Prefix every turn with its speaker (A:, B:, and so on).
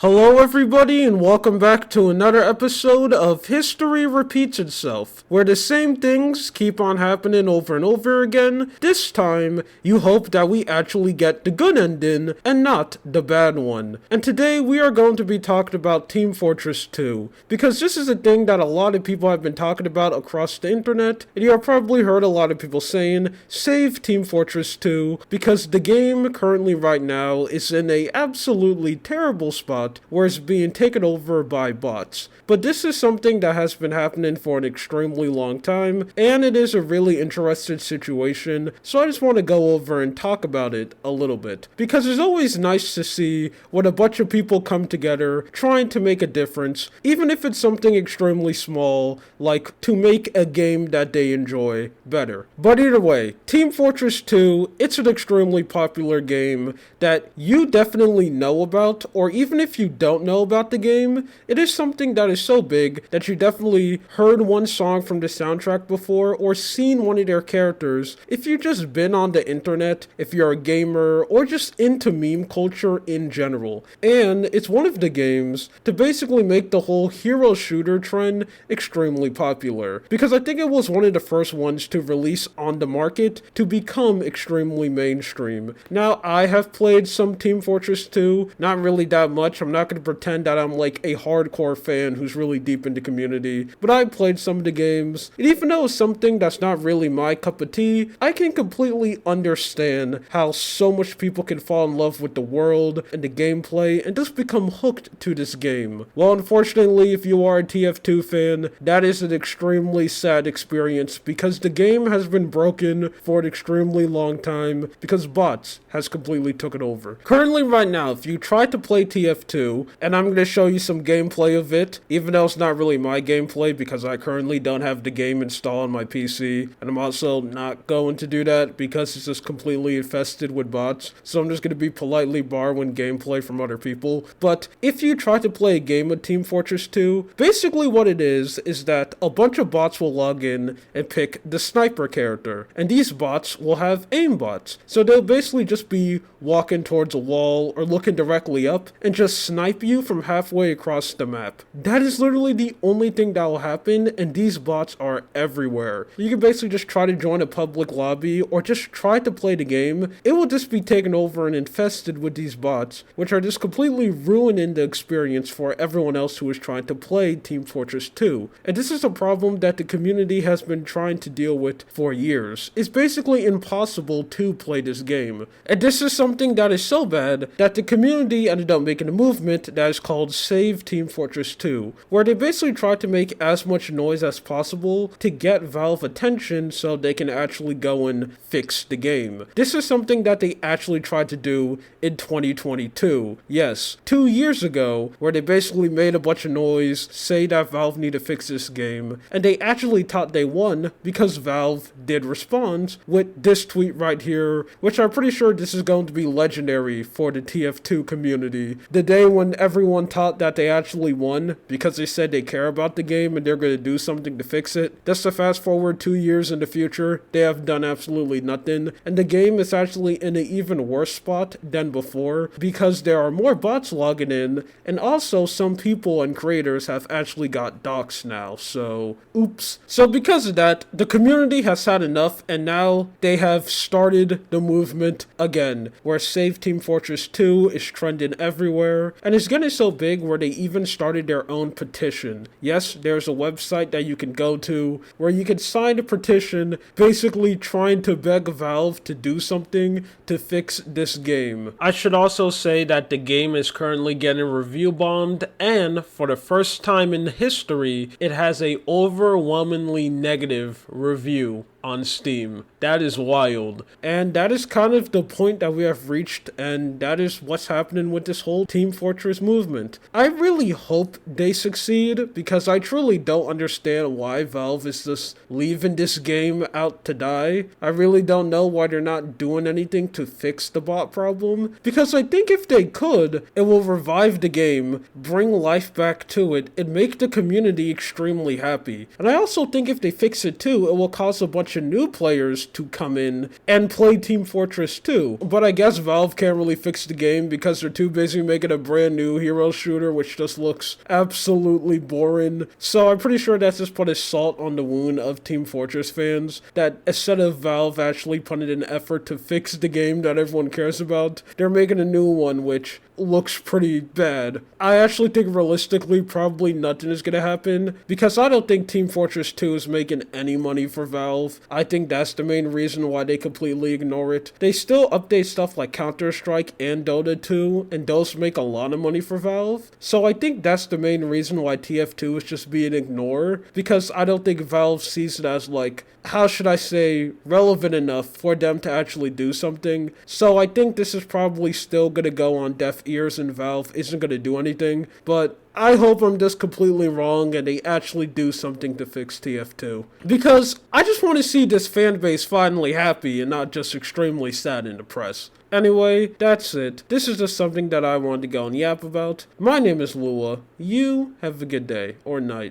A: Hello everybody and welcome back to another episode of History Repeats Itself, where the same things keep on happening over and over again. This time, you hope that we actually get the good ending and not the bad one. And today we are going to be talking about Team Fortress 2, because this is a thing that a lot of people have been talking about across the internet, and you have probably heard a lot of people saying, save Team Fortress 2, because the game currently right now is in a absolutely terrible spot where it's being taken over by bots. But this is something that has been happening for an extremely long time, and it is a really interesting situation, so I just want to go over and talk about it a little bit. Because it's always nice to see when a bunch of people come together trying to make a difference, even if it's something extremely small, like to make a game that they enjoy better. But either way, Team Fortress 2, it's an extremely popular game that you definitely know about, or even if you don't know about the game, it is something that is so big that you definitely heard one song from the soundtrack before or seen one of their characters if you've just been on the internet, if you're a gamer, or just into meme culture in general. And it's one of the games to basically make the whole hero shooter trend extremely popular, because I think it was one of the first ones to release on the market to become extremely mainstream. Now, I have played some Team Fortress 2, not really that much. I'm not going to pretend that I'm like a hardcore fan who's really deep in the community, but I played some of the games, and even though it's something that's not really my cup of tea, I can completely understand how so much people can fall in love with the world and the gameplay and just become hooked to this game. Well, unfortunately, if you are a TF2 fan, that is an extremely sad experience because the game has been broken for an extremely long time because bots has completely took it over. Currently right now, if you try to play TF2, and I'm going to show you some gameplay of it, even though it's not really my gameplay because I currently don't have the game installed on my PC, and I'm also not going to do that because it's just completely infested with bots, so I'm just going to be politely borrowing gameplay from other people. But if you try to play a game of Team Fortress 2, basically what it is that a bunch of bots will log in and pick the sniper character, and these bots will have aim bots, so they'll basically just be walking towards a wall or looking directly up and just snipe you from halfway across the map. That is literally the only thing that will happen, and these bots are everywhere. You can basically just try to join a public lobby or just try to play the game. It will just be taken over and infested with these bots, which are just completely ruining the experience for everyone else who is trying to play Team Fortress 2. And this is a problem that the community has been trying to deal with for years. It's basically impossible to play this game. And this is something that is so bad that the community ended up making a movement that is called Save Team Fortress 2, where they basically try to make as much noise as possible to get Valve attention so they can actually go and fix the game. This is something that they actually tried to do in 2022. Yes, 2 years ago, where they basically made a bunch of noise, say that Valve need to fix this game, and they actually thought they won because Valve did respond with this tweet right here, which I'm pretty sure this is going to be legendary for the TF2 community. The day when everyone thought that they actually won because they said they care about the game and they're going to do something to fix it. Just to fast forward 2 years in the future, they have done absolutely nothing, and the game is actually in an even worse spot than before because there are more bots logging in, and also some people and creators have actually got doxxed now, so oops. So because of that, the community has had enough, and now they have started the movement again, where Save Team Fortress 2 is trending everywhere, and it's getting so big where they even started their own petition. Yes, there's a website that you can go to where you can sign a petition basically trying to beg Valve to do something to fix this game. I should also say that the game is currently getting review bombed, and for the first time in history, it has a overwhelmingly negative review on Steam. That is wild. And that is kind of the point that we have reached, and that is what's happening with this whole Team Fortress movement. I really hope they succeed, because I truly don't understand why Valve is just leaving this game out to die. I really don't know why they're not doing anything to fix the bot problem, because I think if they could, it will revive the game, bring life back to it, and make the community extremely happy. And I also think if they fix it too, it will cause a bunch bunch of new players to come in and play Team Fortress 2. But I guess Valve can't really fix the game because they're too busy making a brand new hero shooter, which just looks absolutely boring. So I'm pretty sure that's just put a salt on the wound of Team Fortress fans, that instead of Valve actually putting in an effort to fix the game that everyone cares about, they're making a new one which looks pretty bad. I actually think realistically probably nothing is gonna happen because I don't think Team Fortress 2 is making any money for Valve. I think that's the main reason why they completely ignore it. They still update stuff like Counter-Strike and Dota 2, and those make a lot of money for Valve. So I think that's the main reason why TF2 is just being ignored, because I don't think Valve sees it as, like, how should I say, relevant enough for them to actually do something. So I think this is probably still gonna go on deaf ears and Valve isn't gonna do anything, but I hope I'm just completely wrong and they actually do something to fix TF2. Because I just want to see this fan base finally happy and not just extremely sad and depressed. Anyway, that's it. This is just something that I wanted to go and yap about. My name is Lua. You have a good day or night.